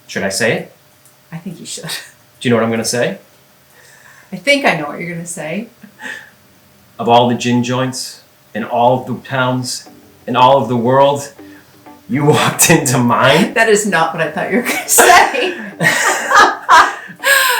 Should I say it? I think you should. Do you know what I'm going to say? I think I know what you're going to say. Of all the gin joints in all of the towns in all of the world, you walked into mine. That is not what I thought you were going to say.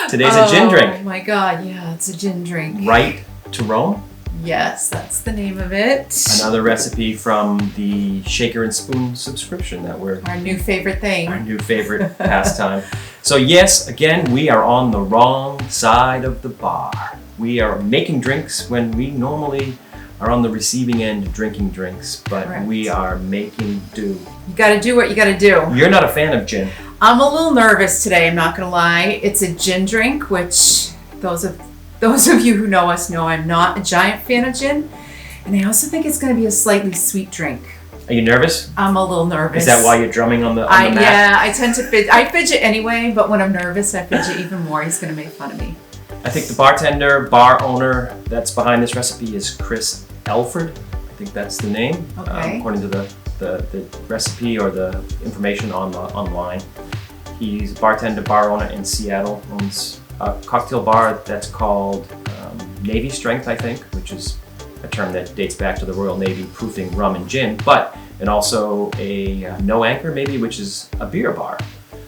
Today's a gin drink. Oh my God, yeah, it's a gin drink. Right to Rome. Yes, that's the name of it. Another recipe from the Shaker and Spoon subscription that we're... Our new favorite thing. Our new favorite pastime. So yes, again, we are on the wrong side of the bar. We are making drinks when we normally are on the receiving end drinking drinks, but Correct. We are making do. You gotta do what you gotta do. You're not a fan of gin. I'm a little nervous today, I'm not gonna lie. It's a gin drink, which those of you who know us know I'm not a giant fan of gin. And I also think it's gonna be a slightly sweet drink. Are you nervous? I'm a little nervous. Is that why you're drumming on the mat? Yeah, I tend to fidget. I fidget anyway, but when I'm nervous, I fidget even more. He's gonna make fun of me. I think the bar owner that's behind this recipe is Chris Elford. I think that's the name, Okay. according to the recipe or the information online. He's a bartender, bar owner in Seattle, owns a cocktail bar that's called Navy Strength, I think, which is a term that dates back to the Royal Navy proofing rum and gin, and also a No Anchor, maybe, which is a beer bar.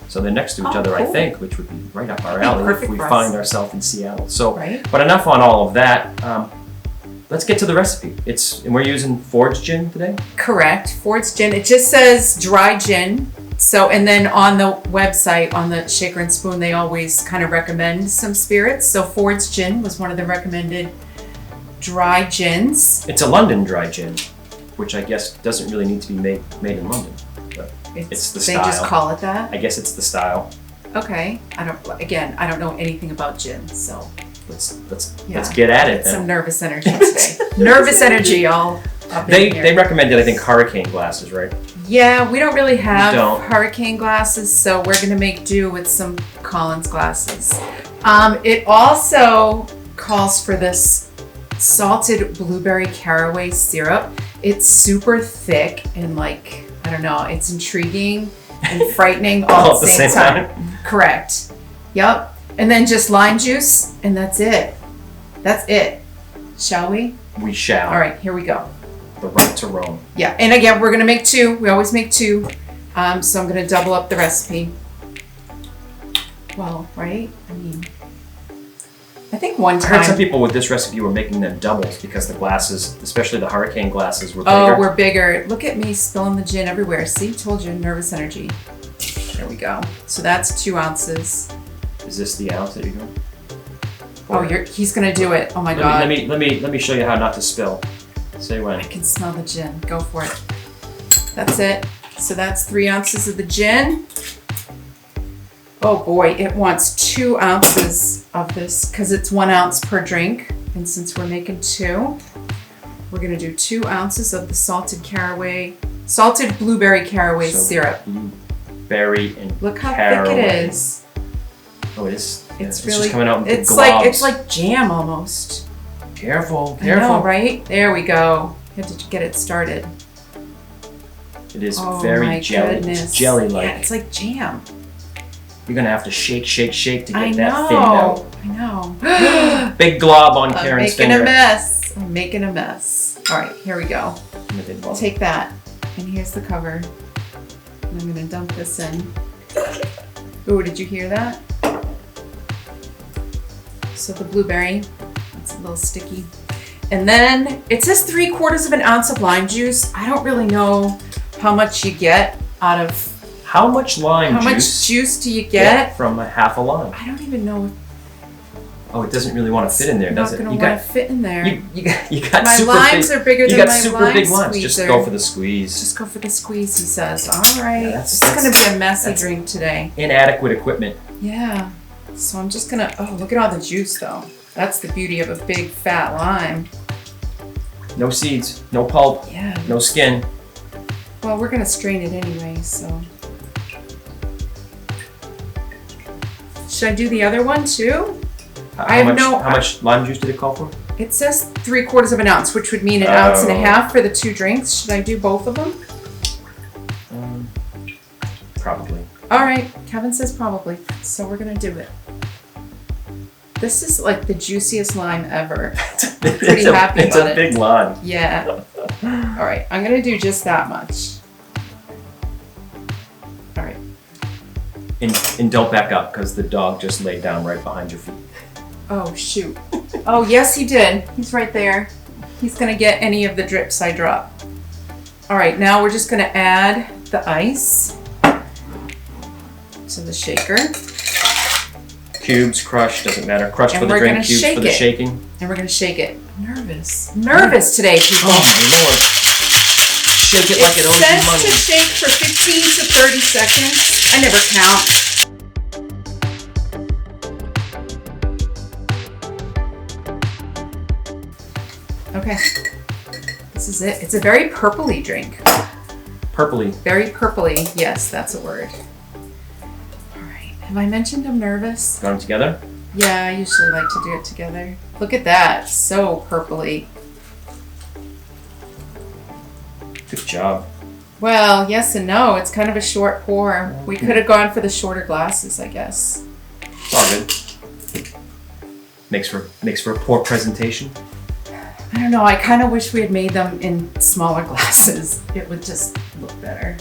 So they're next to each other, cool. I think, which would be right up our alley if we find ourselves in Seattle. So, Right. But enough on all of that. Let's get to the recipe. And we're using forged gin today? Correct. Ford's gin. It just says dry gin. So, and then on the website, on the Shaker and Spoon, they always kind of recommend some spirits. So Ford's gin was one of the recommended dry gins. It's a London dry gin, which I guess doesn't really need to be made in London. But it's the style. They just call it that? I guess it's the style. Okay. I don't know anything about gin, so. Let's get at it then. Some nervous energy today. Nervous energy, all up in here. They recommended, I think, hurricane glasses, right? Yeah, we don't really have don't. hurricane glasses, so we're gonna make do with some Collins glasses. It also calls for this salted blueberry caraway syrup. It's super thick and I don't know, it's intriguing and frightening all at the same time. Correct. Yep. And then just lime juice, and that's it. That's it. Shall we? We shall. All right, here we go. The right to Rome. Yeah, and again, we're gonna make two. We always make two. So I'm gonna double up the recipe. Well, right? I mean, I think one time. I heard some people with this recipe were making them doubles because the glasses, especially the hurricane glasses, were bigger. Oh, we're bigger. Look at me spilling the gin everywhere. See, told you, nervous energy. There we go. So that's 2 ounces. Is this the ounce that you're doing? He's gonna do it. Oh my God. Let me show you how not to spill. Say when. I can smell the gin. Go for it. That's it. So that's 3 ounces of the gin. Oh boy, it wants 2 ounces of this because it's 1 ounce per drink. And since we're making 2, we're gonna do 2 ounces of the salted blueberry caraway syrup. Blueberry and look how caraway. thick it is. Oh, it is. It's really. Just coming out in it's globs. it's like jam almost. Careful. I know, right? There we go. Had to get it started. It is very jelly. Goodness. It's jelly-like. Yeah, it's like jam. You're gonna have to shake to get that thinned out. I know. Big glob on Karen's finger. I'm making a mess. All right, here we go. Take that, and here's the cover. And I'm gonna dump this in. Ooh, did you hear that? So the blueberry, it's a little sticky. And then it says 3/4 ounce of lime juice. I don't really know how much you get out of. How much How much juice do you get? From a half a lime? I don't even know. Oh, it doesn't really want to fit in there, does it? It's not going to want to fit in there. You got my super limes big, are bigger than my my super lime big limes. squeezer. Just go for the squeeze. Just go for the squeeze, he says. All right. Yeah, this is going to be a messy drink today. Inadequate equipment. Yeah. So I'm just going to... Oh, look at all the juice, though. That's the beauty of a big, fat lime. No seeds, no pulp, no skin. Well, we're going to strain it anyway, so... Should I do the other one, too? How much lime juice did it call for? It says 3/4 ounce, which would mean 1.5 ounces for the 2 drinks. Should I do both of them? Probably. All right, Kevin says probably, so we're gonna do it. This is like the juiciest lime ever. I'm pretty happy it's about a it. big lime. Yeah. All right, I'm gonna do just that much. All right. And don't back up because the dog just laid down right behind your feet. Oh, shoot. Oh, yes, he did. He's right there. He's gonna get any of the drips I drop. All right, now we're just gonna add the ice to the shaker. Cubes, crushed, doesn't matter. Crushed And for the we're drink, gonna cubes shake for the it. shaking. And we're gonna shake it. Nervous today, people. Oh my lord. Shake it like it It owes says you to money. shake for 15 to 30 seconds. I never count. Okay, this is it. It's a very purpley drink. Purpley. Very purpley. Yes, that's a word. All right. Have I mentioned I'm nervous? Got them together? Yeah, I usually like to do it together. Look at that. So purpley. Good job. Well, yes and no. It's kind of a short pour. We could have gone for the shorter glasses, I guess. All good. Makes for a poor presentation. I don't know. I kind of wish we had made them in smaller glasses. It would just look better.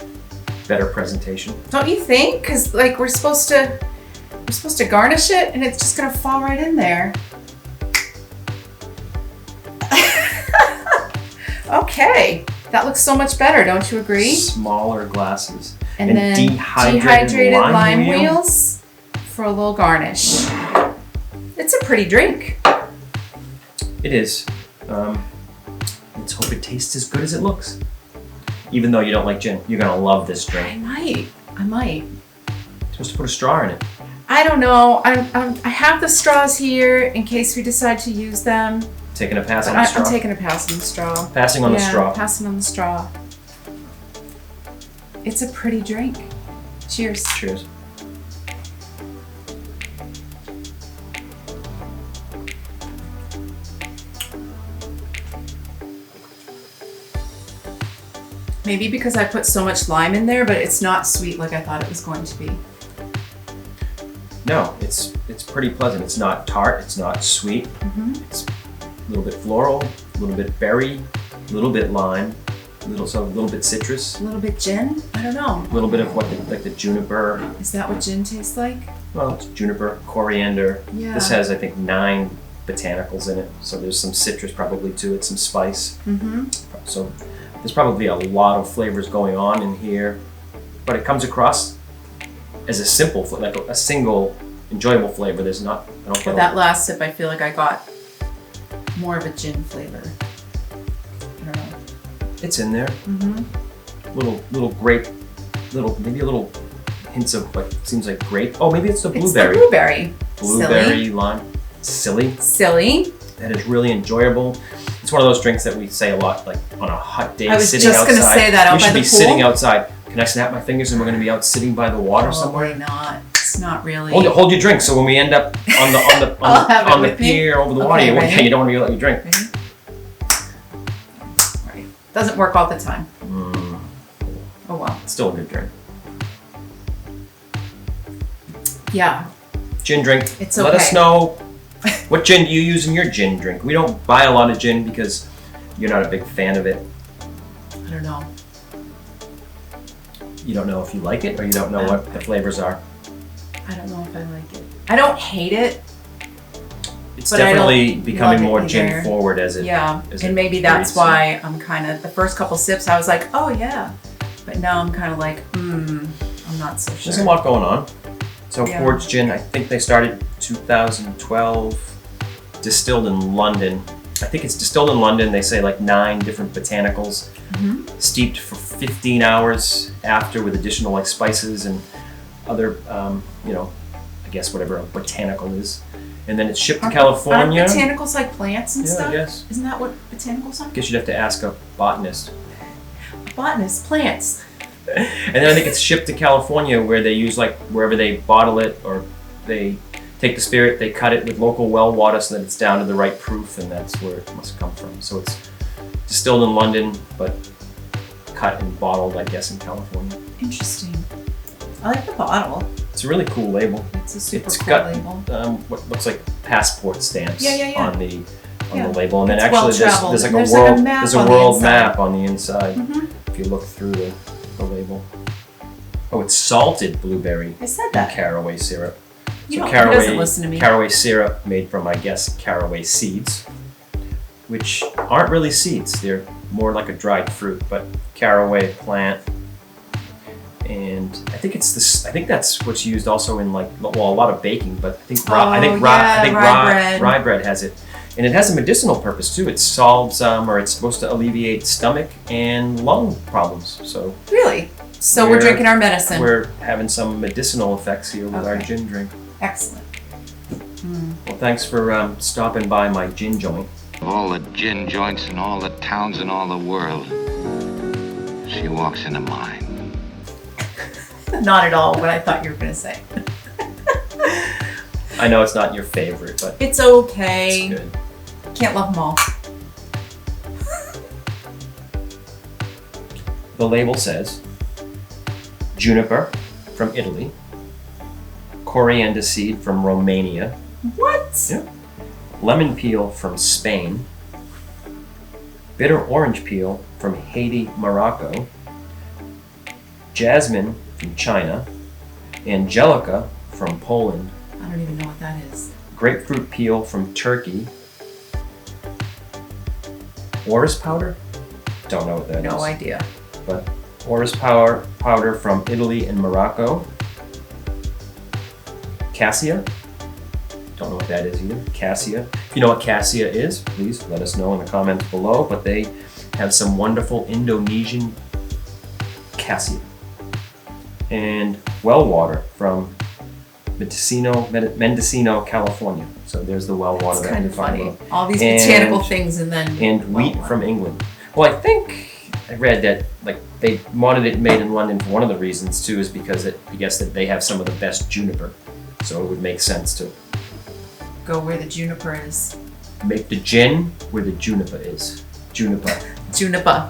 Better presentation. Don't you think? Because like we're supposed to garnish it, and it's just gonna fall right in there. Okay, that looks so much better. Don't you agree? Smaller glasses. And then dehydrated lime wheels for a little garnish. It's a pretty drink. It is. Let's hope it tastes as good as it looks. Even though you don't like gin, you're gonna love this I drink. might. You're supposed to put a straw in it. I don't know. I have the straws here in case we decide to use them. Taking a pass But on the straw. I'm taking a pass on the straw. Passing on the straw. Passing on the straw. It's a pretty drink. Cheers. Cheers. Maybe because I put so much lime in there, but it's not sweet like I thought it was going to be. No, it's pretty pleasant. It's not tart. It's not sweet. Mm-hmm. It's a little bit floral, a little bit berry, a little bit lime, a little bit citrus, A little bit gin? I don't know. a little bit of like the juniper. Is that what gin tastes like? Well, it's juniper, coriander. Yeah. This has, I think, 9 botanicals in it. So there's some citrus probably to it, some spice. Mm-hmm. So there's probably a lot of flavors going on in here, but it comes across as a simple, like a single enjoyable flavor. There's not. I don't For that last sip, I feel like I got more of a gin flavor. I don't know. It's in there. Mm-hmm. Little grape, maybe a little hints of what seems like grape. Oh, maybe it's the It's the blueberry. blueberry. Lime. Silly. Silly. That is really enjoyable. It's one of those drinks that we say a lot, like on a hot day, I was sitting just outside. gonna say that, out we by should the be pool? sitting outside. Can I snap my fingers and we're gonna be out sitting by the water somewhere? Probably not. It's not really. Hold your drink. So when we end up on the I'll have it on the with me. pier over the Okay, water, ready? you don't want to let you drink. Ready? Right. Doesn't work all the time. Oh well. It's still a good drink. Yeah. Gin drink. It's Let us okay. know what gin do you use in your gin drink. We don't buy a lot of gin because you're not a big fan of it. I don't know. You don't know if you like it, or you don't know what the flavors are. I don't know if I like it. I don't hate it. It's But I definitely don't becoming love it more either. gin forward as it. Yeah. as And it maybe that's breeds. why I'm kind of, the first couple sips, I was like, oh yeah. But now I'm kind of like, I'm not so There's a sure. lot going on. So Yeah. Forge Gin, I think they started 2012, distilled in London. I think it's distilled in London. They say like 9 different botanicals, steeped for 15 hours after with additional like spices and other, I guess whatever a botanical is. And then it's shipped to California. Aren't botanicals like plants and Yeah, stuff? I guess. Isn't that what botanicals are? I guess you'd have to ask a botanist. Botanists, plants. And then I think it's shipped to California where they use like wherever they bottle it, or they take the spirit, they cut it with local well water so that it's down to the right proof, and that's where it must come from. So it's distilled in London, but cut and bottled, I guess, in California. Interesting. I like the bottle. It's a really cool label. It's a super It's cool got label. what looks like passport stamps Yeah. on the Yeah. label, and then It's actually well-traveled. there's like There's a like a world map there's a on the world inside. map on the inside Mhm. if you look through the label. Oh, it's salted blueberry I said and that. caraway syrup. You So don't, he doesn't listen to me. caraway syrup made from, I guess, caraway seeds, which aren't really seeds. They're more like a dried fruit, but caraway plant. And I think I think that's what's used also in like, well, a lot of baking, but I think rye bread has it. And it has a medicinal purpose too. It solves, or it's supposed to alleviate stomach and lung problems. So Really? So we're drinking our medicine. we're having some medicinal effects here with our Okay. gin drink. Excellent. Well, thanks for stopping by my gin joint. Of all the gin joints in all the towns in all the world, she walks into mine. Not at all what I thought you were going to say. I know it's not your favorite, but It's okay. it's good. Can't love them all. The label says juniper from Italy, coriander seed from Romania, What? Yeah. lemon peel from Spain, bitter orange peel from Haiti, Morocco, jasmine from China, angelica from Poland, I don't even know what that is. grapefruit peel from Turkey, orris powder? Don't know what that is. No idea. But orris powder from Italy and Morocco. Cassia. Don't know what that is either. Cassia. If you know what cassia is, please let us know in the comments below. But they have some wonderful Indonesian cassia. And well water from Mendocino, California. So there's the well water It's that kind we're of talking funny. about. All these And- botanical things and then... And wheat well, from England. Well, I think I read that like they wanted it made in London for one of the reasons too is because I guess that they have some of the best juniper, so it would make sense to Go where the juniper is. make the gin where the juniper is. Juniper. Juniper.